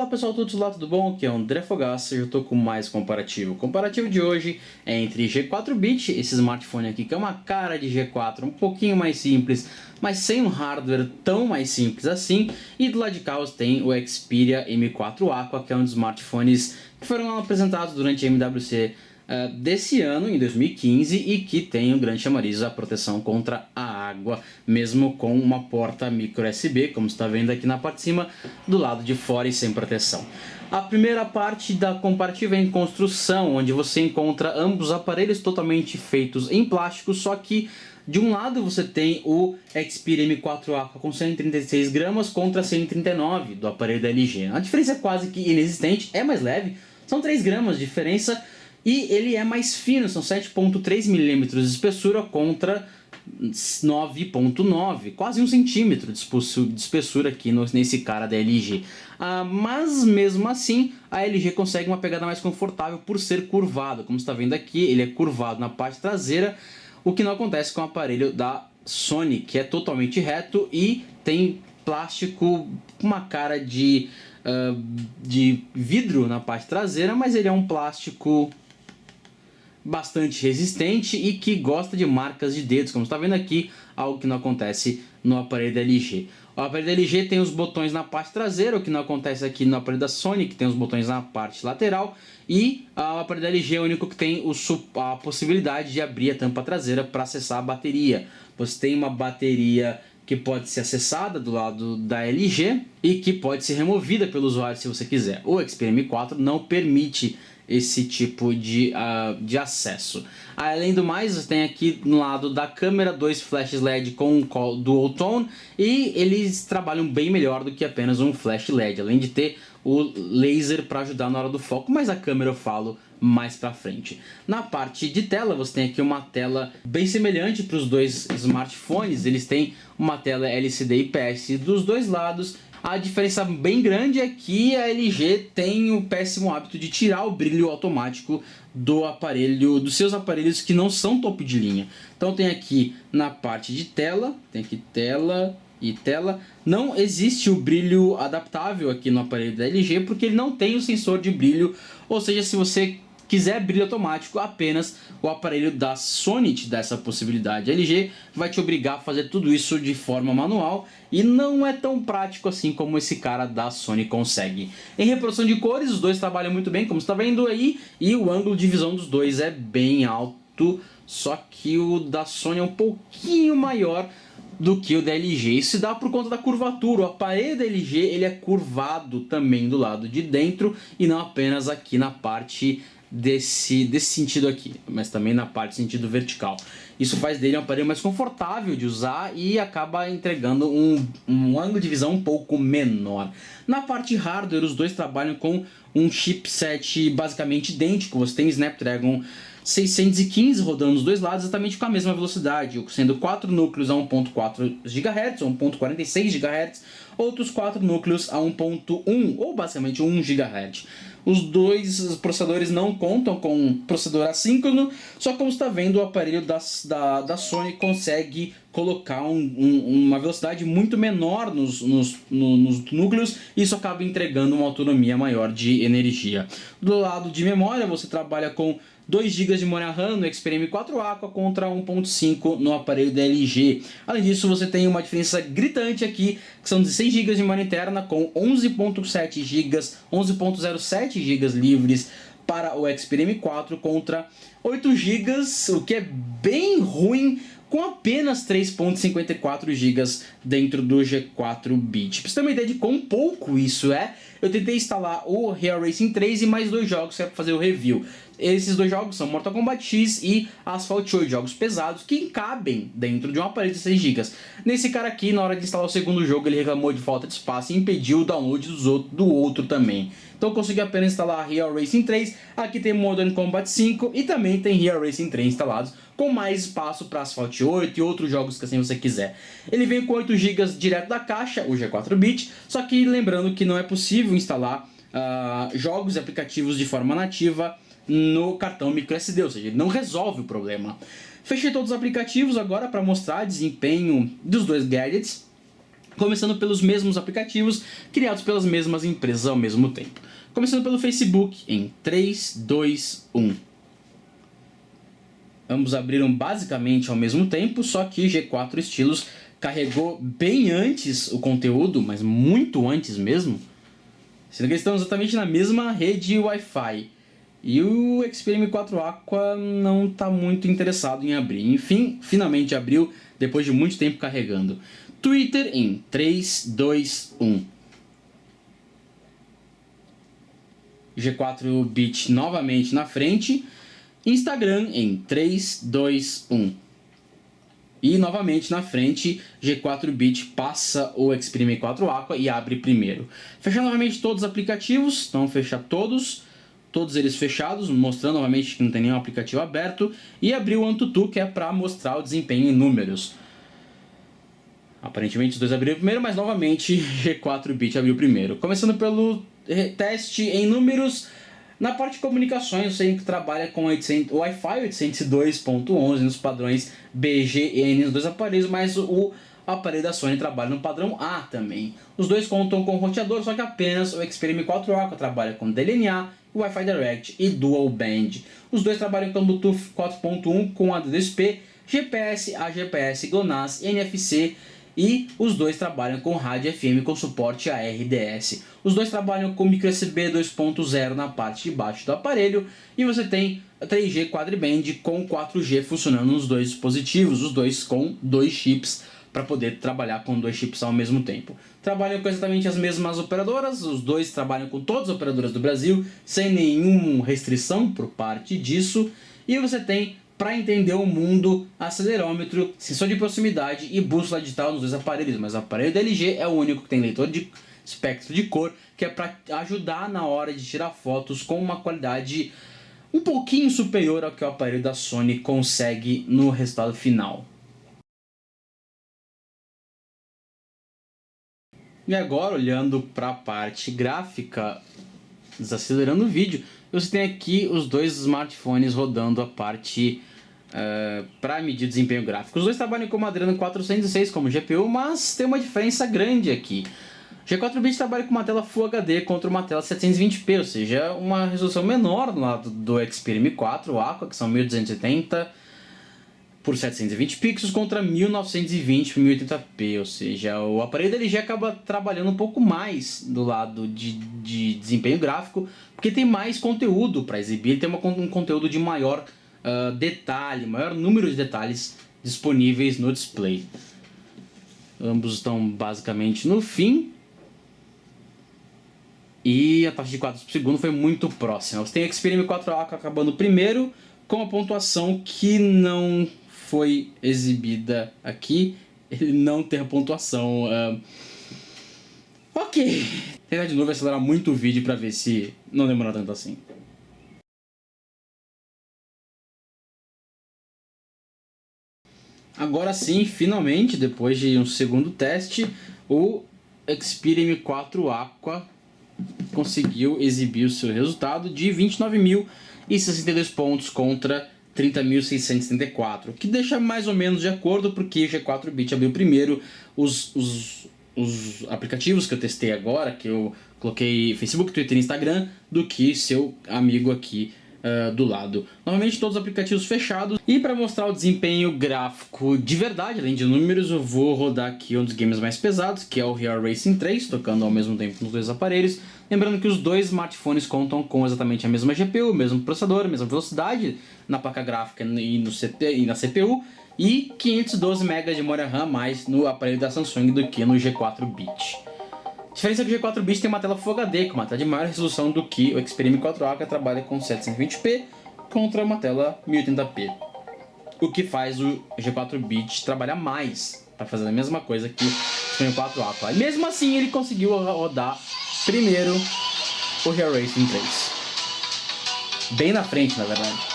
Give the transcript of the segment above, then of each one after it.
Fala pessoal, tudo bom? Aqui é o André Fogaça e eu tô com mais comparativo. O comparativo de hoje é entre G4-bit, esse smartphone aqui que é uma cara de G4, um pouquinho mais simples, mas sem um hardware tão mais simples assim. E do lado de cá você tem o Xperia M4 Aqua, que é um dos smartphones que foram apresentados durante a MWC desse ano, em 2015, e que tem um grande chamariz, a proteção contra a água, mesmo com uma porta micro USB, como você está vendo aqui na parte de cima, do lado de fora e sem proteção. A primeira parte da comparativa é em construção, onde você encontra ambos os aparelhos totalmente feitos em plástico, só que de um lado você tem o Xperia M4 Aqua com 136 gramas contra 139 do aparelho da LG. A diferença é quase que inexistente, é mais leve, são 3 gramas de diferença. E ele é mais fino, são 7,3 milímetros de espessura contra 9,9, quase 1 centímetro de espessura aqui nesse cara da LG. Mas mesmo assim, a LG consegue uma pegada mais confortável por ser curvado. Como você está vendo aqui, ele é curvado na parte traseira, o que não acontece com o aparelho da Sony, que é totalmente reto e tem plástico com uma cara de vidro na parte traseira, mas ele é um plástico bastante resistente e que gosta de marcas de dedos, como você está vendo aqui, algo que não acontece no aparelho da LG. O aparelho da LG tem os botões na parte traseira, o que não acontece aqui no aparelho da Sony, que tem os botões na parte lateral, e o aparelho da LG é o único que tem a possibilidade de abrir a tampa traseira para acessar a bateria. Você tem uma bateria que pode ser acessada do lado da LG e que pode ser removida pelo usuário se você quiser. O Xperia M4 não permite esse tipo de acesso. Além do mais, você tem aqui no lado da câmera 2 flashes LED com Dual Tone, e eles trabalham bem melhor do que apenas um flash LED, além de ter o laser para ajudar na hora do foco, mas a câmera eu falo mais pra frente. Na parte de tela, você tem aqui uma tela bem semelhante para os dois smartphones. Eles têm uma tela LCD IPS dos dois lados. A diferença bem grande é que a LG tem o péssimo hábito de tirar o brilho automático do aparelho, dos seus aparelhos que não são topo de linha. Então tem aqui na parte de tela, tem aqui tela e tela. Não existe o brilho adaptável aqui no aparelho da LG porque ele não tem o sensor de brilho, ou seja, se você quiser brilho automático, apenas o aparelho da Sony te dá essa possibilidade. A LG vai te obrigar a fazer tudo isso de forma manual e não é tão prático assim como esse cara da Sony consegue. Em reprodução de cores, os dois trabalham muito bem, como você está vendo aí, e o ângulo de visão dos dois é bem alto, só que o da Sony é um pouquinho maior do que o da LG. Isso se dá por conta da curvatura. O aparelho da LG ele é curvado também do lado de dentro e não apenas aqui na parte desse sentido aqui, mas também na parte sentido vertical. Isso faz dele um aparelho mais confortável de usar e acaba entregando um ângulo de visão um pouco menor. Na parte hardware, os dois trabalham com um chipset basicamente idêntico. Você tem Snapdragon 615 rodando nos dois lados exatamente com a mesma velocidade, sendo 4 núcleos a 1.4 GHz ou 1.46 GHz, outros 4 núcleos a 1.1 ou basicamente 1 GHz. Os dois processadores não contam com processador assíncrono, só que como você está vendo, o aparelho da Sony consegue colocar uma velocidade muito menor nos núcleos, e isso acaba entregando uma autonomia maior de energia. Do lado de memória, você trabalha com 2 GB de memória RAM no Xperia M4 Aqua contra 1.5 no aparelho da LG. Além disso, você tem uma diferença gritante aqui, que são 16 GB de memória interna com 11.7 GB, 11.07 GB livres para o Xperia M4 contra 8 GB, o que é bem ruim, com apenas 3.54 GB dentro do G4-bit. Pra você ter uma ideia de quão pouco isso é, eu tentei instalar o Real Racing 3 e mais 2 jogos para fazer o review. Esses 2 jogos são Mortal Kombat X e Asphalt 8, jogos pesados que cabem dentro de um aparelho de 6 GB. Nesse cara aqui, na hora de instalar o segundo jogo, ele reclamou de falta de espaço e impediu o download do outro também. Então eu consegui apenas instalar Real Racing 3, aqui tem Modern Combat 5 e também tem Real Racing 3 instalados, com mais espaço para Asphalt 8 e outros jogos que assim você quiser. Ele vem com 8 GB direto da caixa, o G4-bit, só que lembrando que não é possível instalar jogos e aplicativos de forma nativa no cartão microSD, ou seja, ele não resolve o problema. Fechei todos os aplicativos agora para mostrar desempenho dos dois gadgets. Começando pelos mesmos aplicativos criados pelas mesmas empresas ao mesmo tempo. Começando pelo Facebook em 3, 2, 1. Ambos abriram basicamente ao mesmo tempo, só que G4 Estilos carregou bem antes o conteúdo, mas muito antes mesmo. Sendo que eles estão exatamente na mesma rede Wi-Fi. E o Xperia M4 Aqua não está muito interessado em abrir. Enfim, finalmente abriu depois de muito tempo carregando. Twitter em 3, 2, 1. G4 Bit novamente na frente. Instagram em 3, 2, 1. E novamente na frente, G4 Bit passa o Xperia M4 Aqua e abre primeiro. Fechar novamente todos os aplicativos, então fechar todos eles fechados, mostrando novamente que não tem nenhum aplicativo aberto. E abrir o AnTuTu, que é para mostrar o desempenho em números. Aparentemente os dois abriram primeiro, mas novamente G4 Bit abriu primeiro. Começando pelo teste em números. Na parte de comunicações, você trabalha com Wi-Fi 802.11 nos padrões BGN nos dois aparelhos, mas o aparelho da Sony trabalha no padrão A também. Os dois contam com roteador, só que apenas o Xperia M4 Aqua trabalha com DLNA, Wi-Fi Direct e Dual Band. Os dois trabalham com Bluetooth 4.1 com ADSP, GPS, AGPS, GLONASS, NFC. E os dois trabalham com rádio FM com suporte a RDS. Os dois trabalham com micro USB 2.0 na parte de baixo do aparelho. E você tem 3G quadriband com 4G funcionando nos dois dispositivos. Os dois com 2 chips para poder trabalhar com 2 chips ao mesmo tempo. Trabalham com exatamente as mesmas operadoras. Os dois trabalham com todas as operadoras do Brasil sem nenhuma restrição por parte disso. E você tem, para entender o mundo, acelerômetro, sensor de proximidade e bússola digital nos dois aparelhos, mas o aparelho da LG é o único que tem leitor de espectro de cor, que é para ajudar na hora de tirar fotos com uma qualidade um pouquinho superior ao que o aparelho da Sony consegue no resultado final. E agora, olhando para a parte gráfica, desacelerando o vídeo, você tem aqui os dois smartphones rodando a parte para medir desempenho gráfico. Os dois trabalham com uma Adreno 406 como GPU, mas tem uma diferença grande aqui. G4 Bit trabalha com uma tela Full HD contra uma tela 720p, ou seja, uma resolução menor no lado do Xperia M4 Aqua, que são 1280 por 720 pixels contra 1920 por 1080p, ou seja, o aparelho da LG acaba trabalhando um pouco mais do lado de desempenho gráfico, porque tem mais conteúdo para exibir, ele tem um conteúdo de maior detalhe, maior número de detalhes disponíveis no display. Ambos estão basicamente no fim. E a taxa de quadros por segundo foi muito próxima. Você tem o Xperia M4 Aqua acabando primeiro, com a pontuação que não foi exibida aqui. Ele não tem a pontuação. Ok. Vou tentar de novo acelerar muito o vídeo para ver se não demora tanto assim. Agora sim, finalmente, depois de um segundo teste, o Xperia M4 Aqua conseguiu exibir o seu resultado de 29.062 pontos contra 30.674, que deixa mais ou menos de acordo, porque o G4 Bit abriu primeiro. Os aplicativos que eu testei agora, que eu coloquei Facebook, Twitter e Instagram, do que seu amigo aqui do lado. Novamente todos os aplicativos fechados. E para mostrar o desempenho gráfico de verdade, além de números, eu vou rodar aqui um dos games mais pesados, que é o Real Racing 3, tocando ao mesmo tempo nos dois aparelhos. Lembrando que os dois smartphones contam com exatamente a mesma GPU, o mesmo processador, a mesma velocidade na placa gráfica e na CPU, e 512 MB de memória RAM a mais no aparelho da Samsung do que no G4 Bit. A diferença é que o G4 Bit tem uma tela Full HD, com uma tela de maior resolução do que o Xperia M4 Aqua, trabalha com 720p contra uma tela 1080p. O que faz o G4 Bit trabalhar mais para fazer a mesma coisa que o Xperia M4 Aqua. E mesmo assim ele conseguiu rodar primeiro o Real Racing 3. Bem na frente, na verdade.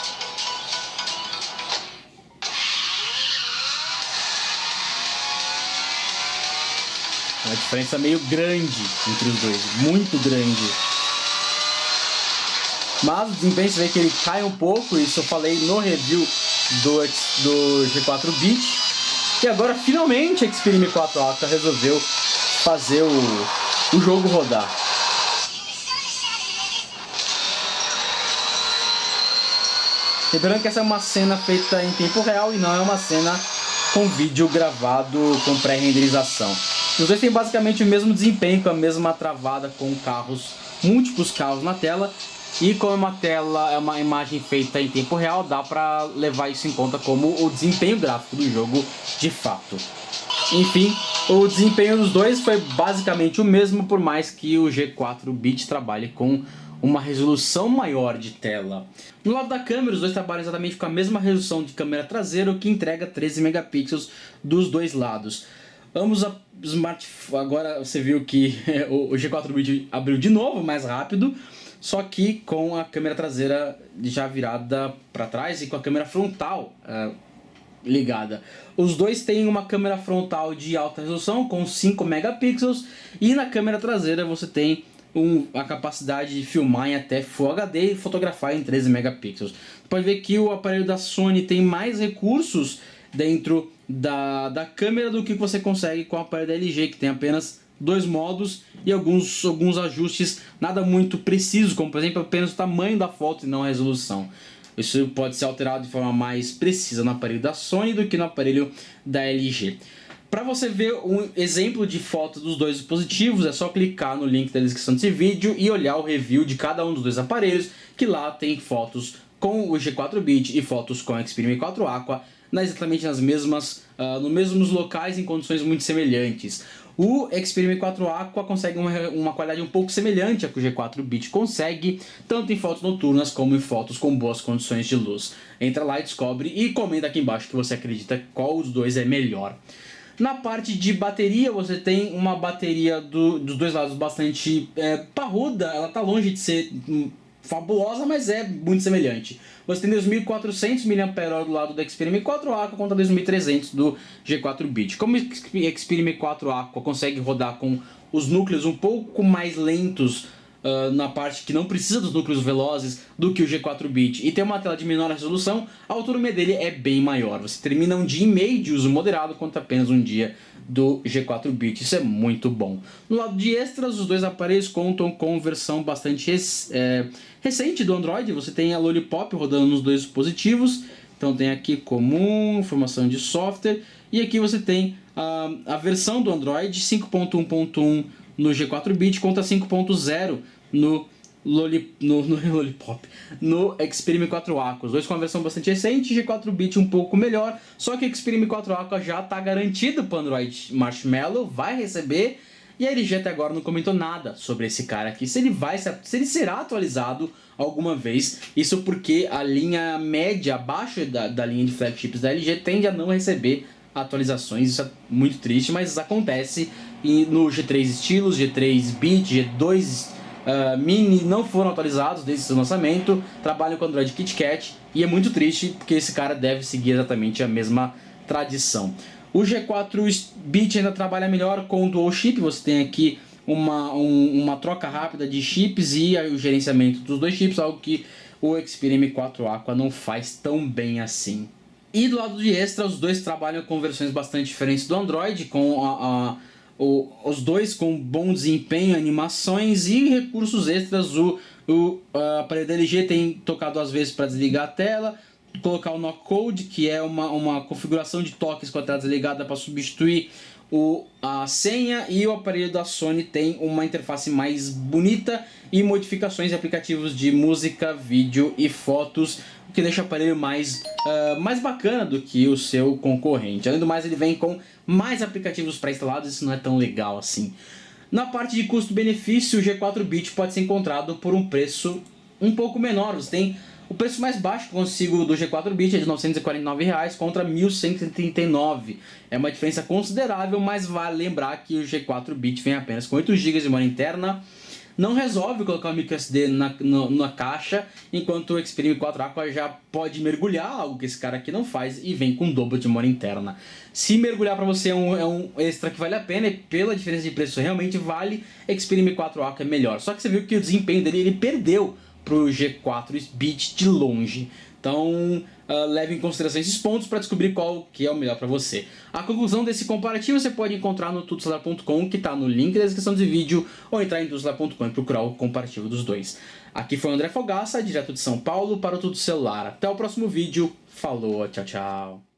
Uma diferença meio grande entre os dois, muito grande. Mas o desempenho, você vê que ele cai um pouco, isso eu falei no review do G4 Bit. E agora finalmente a Xperia M4A resolveu fazer o jogo rodar. Lembrando que essa é uma cena feita em tempo real e não é uma cena com vídeo gravado com pré-renderização. Os dois têm basicamente o mesmo desempenho, com a mesma travada, com múltiplos carros na tela. E como é uma imagem feita em tempo real, dá para levar isso em conta como o desempenho gráfico do jogo de fato. Enfim, o desempenho dos dois foi basicamente o mesmo, por mais que o G4 Bit trabalhe com uma resolução maior de tela. No lado da câmera, os dois trabalham exatamente com a mesma resolução de câmera traseira, o que entrega 13 megapixels dos dois lados. Ambos smartphones, agora você viu que o G4 Bit abriu de novo mais rápido, só que com a câmera traseira já virada para trás e com a câmera frontal ligada. Os dois têm uma câmera frontal de alta resolução com 5 megapixels e na câmera traseira você tem a capacidade de filmar em até Full HD e fotografar em 13 megapixels. Você pode ver que o aparelho da Sony tem mais recursos dentro da câmera do que você consegue com o aparelho da LG, que tem apenas 2 modos e alguns ajustes nada muito precisos, como por exemplo apenas o tamanho da foto e não a resolução. Isso pode ser alterado de forma mais precisa no aparelho da Sony do que no aparelho da LG. Para você ver um exemplo de foto dos dois dispositivos, é só clicar no link da descrição desse vídeo e olhar o review de cada um dos dois aparelhos, que lá tem fotos com o G4 Bit e fotos com a Xperia M4 Aqua, exatamente nos mesmos locais em condições muito semelhantes. O Xperia M4 Aqua consegue uma qualidade um pouco semelhante à que o G4 Bit consegue, tanto em fotos noturnas como em fotos com boas condições de luz. Entra lá e descobre e comenta aqui embaixo que você acredita qual dos dois é melhor. Na parte de bateria, você tem uma bateria dos dois lados bastante parruda, ela está longe de ser fabulosa, mas é muito semelhante. Você tem 2.400 mAh do lado do Xperia M4 Aqua contra 2.300 do G4 Bit. Como o Xperia M4 Aqua consegue rodar com os núcleos um pouco mais lentos na parte que não precisa dos núcleos velozes do que o G4 Bit e tem uma tela de menor resolução, a autonomia dele é bem maior. Você termina um dia e meio de uso moderado contra apenas um dia do G4 Bit. Isso é muito bom. No lado de extras, os dois aparelhos contam com versão bastante recente do Android. Você tem a Lollipop rodando nos dois dispositivos. Então tem aqui comum, informação de software. E aqui você tem a versão do Android 5.1.1 no G4 Bit contra 5.0 no Lollipop, no Xperia M4 Aqua. Os dois com uma versão bastante recente, G4 Bit um pouco melhor, só que o Xperia M4 Aqua já está garantido para o Android Marshmallow, vai receber, e a LG até agora não comentou nada sobre esse cara aqui, se ele será atualizado alguma vez. Isso porque a linha média abaixo da linha de flagships da LG tende a não receber atualizações. Isso é muito triste, mas isso acontece. E no G3 Stylus, G3 Bit, G2 Mini não foram atualizados desde seu lançamento, trabalham com Android KitKat e é muito triste porque esse cara deve seguir exatamente a mesma tradição. O G4 Bit ainda trabalha melhor com o Dual Chip. Você tem aqui uma troca rápida de chips e o gerenciamento dos dois chips, algo que o Xperia M4 Aqua não faz tão bem assim. E do lado de extra, os dois trabalham com versões bastante diferentes do Android, com os dois com bom desempenho, animações e recursos extras. O aparelho da LG tem tocado às vezes para desligar a tela, colocar o Knock Code, que é uma configuração de toques com a tela desligada para substituir a senha, e o aparelho da Sony tem uma interface mais bonita e modificações de aplicativos de música, vídeo e fotos, o que deixa o aparelho mais bacana do que o seu concorrente. Além do mais, ele vem com mais aplicativos pré-instalados, isso não é tão legal assim. Na parte de custo-benefício, o G4 Bit pode ser encontrado por um preço um pouco menor. Você tem o preço mais baixo que eu consigo do G4 Bit é de R$ 949 contra R$ 1.139. É uma diferença considerável, mas vale lembrar que o G4 Bit vem apenas com 8 GB de memória interna. Não resolve colocar o microSD na caixa, enquanto o Xperia M4 Aqua já pode mergulhar, algo que esse cara aqui não faz, e vem com dobro de memória interna. Se mergulhar para você é um extra que vale a pena, e pela diferença de preço realmente vale, Xperia M4 Aqua é melhor. Só que você viu que o desempenho dele ele perdeu para o G4 Bit de longe. Então, leve em consideração esses pontos para descobrir qual que é o melhor para você. A conclusão desse comparativo você pode encontrar no tudocelular.com, que está no link da descrição desse vídeo, ou entrar em tudocelular.com e procurar o comparativo dos dois. Aqui foi o André Fogaça, direto de São Paulo, para o Tudo Celular. Até o próximo vídeo. Falou, tchau, tchau.